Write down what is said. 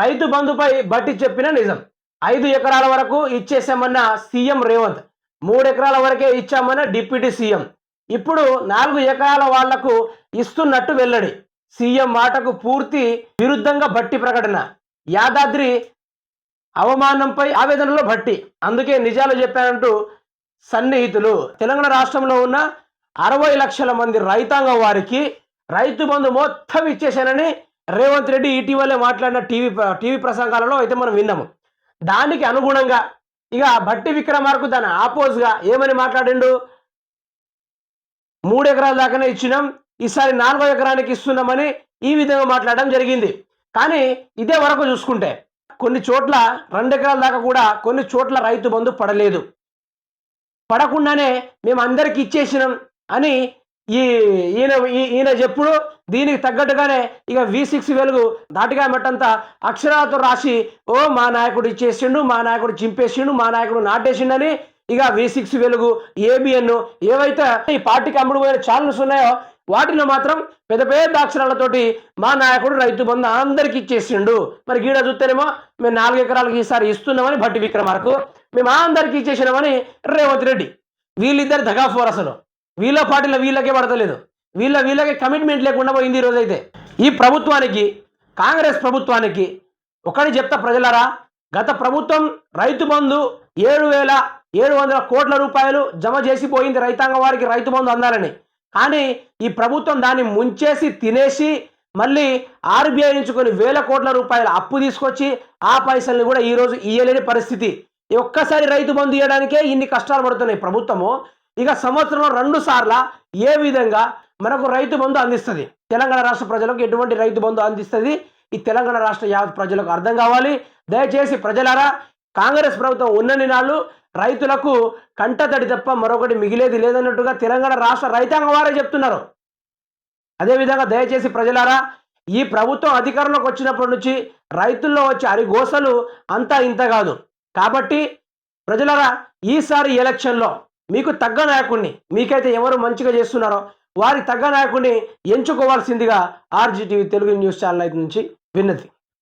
రైతు బంధుపై బట్టి చెప్పిన నిజం. 5 ఎకరాల వరకు ఇచ్చేసామన్న సీఎం రేవంత్. 3 ఎకరాల వరకే ఇచ్చామన్న డిప్యూటీ సీఎం. ఇప్పుడు 4 ఎకరాల వాళ్లకు ఇస్తున్నట్టు వెల్లడి. సీఎం మాటకు పూర్తి విరుద్ధంగా బట్టి ప్రకటన. యాదాద్రి అవమానంపై ఆవేదనలో బట్టి. అందుకే నిజాలు చెప్పారంటూ సన్నిహితులు. తెలంగాణ రాష్ట్రంలో ఉన్న 60 లక్షల మంది రైతాంగం వారికి రైతు బంధు మొత్తం ఇచ్చేశానని రేవంత్ రెడ్డి ఇటీవలే మాట్లాడిన టీవీ ప్రసంగాలలో అయితే మనం విన్నాము. దానికి అనుగుణంగా ఇక బట్టి విక్రమార్కు దాని ఆపోజ్గా ఏమని మాట్లాడిండు? 3 ఎకరాల దాకానే ఇచ్చినాం, ఈసారి 4వ ఎకరానికి ఇస్తున్నామని ఈ విధంగా మాట్లాడడం జరిగింది. కానీ ఇదే వరకు చూసుకుంటే కొన్ని చోట్ల 2 ఎకరాల దాకా కూడా కొన్ని చోట్ల రైతు బంధు పడలేదు. పడకుండానే మేము అందరికి ఇచ్చేసినాం అని ఈయన చెప్పుడు. దీనికి తగ్గట్టుగానే ఇక V6 వెలుగు దాటిగా మట్టంతా అక్షరాలతో రాసి మా నాయకుడు ఇచ్చేసిండు, మా నాయకుడు చింపేసిండు, మా నాయకుడు నాటేసిండని ఇక V6 వెలుగు, ABN ఏవైతే ఈ పార్టీకి అమ్ముడు పోయిన ఛానల్స్ ఉన్నాయో వాటిలో మాత్రం పెద్ద పెద్ద అక్షరాలతోటి మా నాయకుడు రైతు బంధు అందరికి ఇచ్చేసిండు. మరి గీడ చూస్తేనేమో మేము 4 ఎకరాలకు ఈసారి ఇస్తున్నామని బట్టి విక్రమార్కు, మేము అందరికి ఇచ్చేసినామని రేవంత్ రెడ్డి. వీళ్ళిద్దరు దగాఫోర్. అసలు వీళ్ళ పార్టీలో వీళ్ళకే పడతలేదు, వీళ్ళకి కమిట్మెంట్ లేకుండా పోయింది ఈరోజైతే. ఈ ప్రభుత్వానికి, కాంగ్రెస్ ప్రభుత్వానికి ఒకటి చెప్తా ప్రజలారా, గత ప్రభుత్వం రైతు బంధు 7,700 కోట్ల రూపాయలు జమ చేసిపోయింది రైతాంగం వారికి రైతు బంధు అందాలని. కానీ ఈ ప్రభుత్వం దాన్ని ముంచేసి తినేసి మళ్ళీ RBI నుంచి కొన్ని 1,000 కోట్ల రూపాయలు అప్పు తీసుకొచ్చి ఆ పైసల్ని కూడా ఈరోజు ఇయ్యలేని పరిస్థితి. ఒక్కసారి రైతు బంధు ఇవ్వడానికే ఇన్ని కష్టాలు పడుతున్నాయి ప్రభుత్వము. ఇక సంవత్సరంలో 2 సార్లు ఏ విధంగా మనకు రైతు బంధు అందిస్తుంది? తెలంగాణ రాష్ట్ర ప్రజలకు ఎటువంటి రైతు బంధు అందిస్తుంది? ఈ తెలంగాణ రాష్ట్ర యావత్ ప్రజలకు అర్థం కావాలి. దయచేసి ప్రజలారా, కాంగ్రెస్ ప్రభుత్వం ఉన్నన్ని నాళ్ళు రైతులకు కంటతడి తప్ప మరొకటి మిగిలేది లేదన్నట్టుగా తెలంగాణ రాష్ట్ర రైతాంగం వారే చెప్తున్నారు. అదేవిధంగా దయచేసి ప్రజలారా, ఈ ప్రభుత్వం అధికారంలోకి వచ్చినప్పటి నుంచి రైతుల్లో వచ్చే అరిగోసలు అంతా ఇంత కాదు. కాబట్టి ప్రజలారా, ఈసారి ఎలక్షన్లో మీకు తగ్గ నాయకుడిని, మీకైతే ఎవరు మంచిగా చేస్తున్నారో వారి తగ్గ నాయకుడిని ఎంచుకోవాల్సిందిగా RGTV తెలుగు న్యూస్ ఛానల్ నుంచి విన్నతి.